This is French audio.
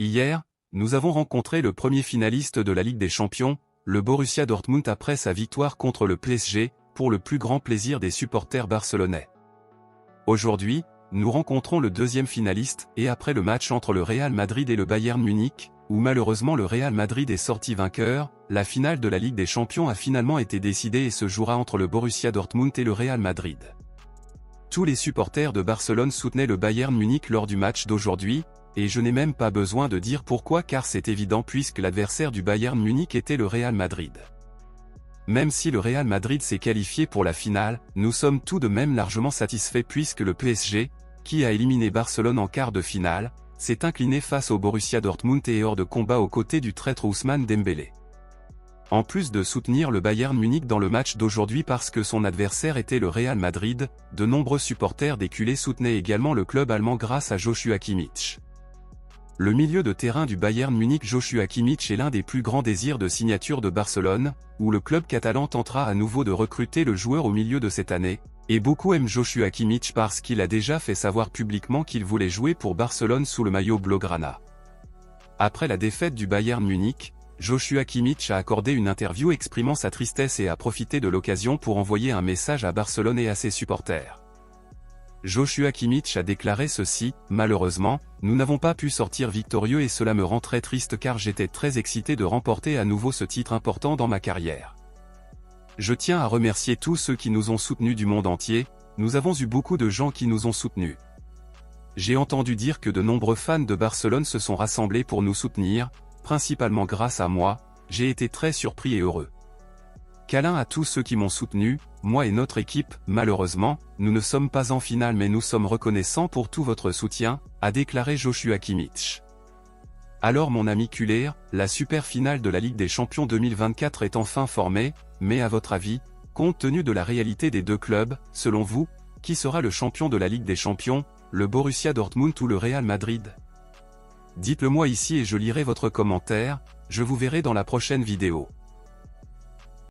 Hier, nous avons rencontré le premier finaliste de la Ligue des Champions, le Borussia Dortmund après sa victoire contre le PSG, pour le plus grand plaisir des supporters barcelonais. Aujourd'hui, nous rencontrons le deuxième finaliste, et après le match entre le Real Madrid et le Bayern Munich, où malheureusement le Real Madrid est sorti vainqueur, la finale de la Ligue des Champions a finalement été décidée et se jouera entre le Borussia Dortmund et le Real Madrid. Tous les supporters de Barcelone soutenaient le Bayern Munich lors du match d'aujourd'hui, et je n'ai même pas besoin de dire pourquoi car c'est évident puisque l'adversaire du Bayern Munich était le Real Madrid. Même si le Real Madrid s'est qualifié pour la finale, nous sommes tout de même largement satisfaits puisque le PSG, qui a éliminé Barcelone en quart de finale, s'est incliné face au Borussia Dortmund et est hors de combat aux côtés du traître Ousmane Dembélé. En plus de soutenir le Bayern Munich dans le match d'aujourd'hui parce que son adversaire était le Real Madrid, de nombreux supporters des culés soutenaient également le club allemand grâce à Joshua Kimmich. Le milieu de terrain du Bayern Munich Joshua Kimmich est l'un des plus grands désirs de signature de Barcelone, où le club catalan tentera à nouveau de recruter le joueur au milieu de cette année, et beaucoup aiment Joshua Kimmich parce qu'il a déjà fait savoir publiquement qu'il voulait jouer pour Barcelone sous le maillot blaugrana. Après la défaite du Bayern Munich, Joshua Kimmich a accordé une interview exprimant sa tristesse et a profité de l'occasion pour envoyer un message à Barcelone et à ses supporters. Joshua Kimmich a déclaré ceci, « Malheureusement, nous n'avons pas pu sortir victorieux et cela me rend très triste car j'étais très excité de remporter à nouveau ce titre important dans ma carrière. Je tiens à remercier tous ceux qui nous ont soutenus du monde entier, nous avons eu beaucoup de gens qui nous ont soutenus. J'ai entendu dire que de nombreux fans de Barcelone se sont rassemblés pour nous soutenir, principalement grâce à moi, j'ai été très surpris et heureux. Câlin à tous ceux qui m'ont soutenu, moi et notre équipe, malheureusement, nous ne sommes pas en finale mais nous sommes reconnaissants pour tout votre soutien, a déclaré Joshua Kimmich. Alors mon ami culé, la super finale de la Ligue des Champions 2024 est enfin formée, mais à votre avis, compte tenu de la réalité des deux clubs, selon vous, qui sera le champion de la Ligue des Champions, le Borussia Dortmund ou le Real Madrid? Dites-le moi ici et je lirai votre commentaire, je vous verrai dans la prochaine vidéo.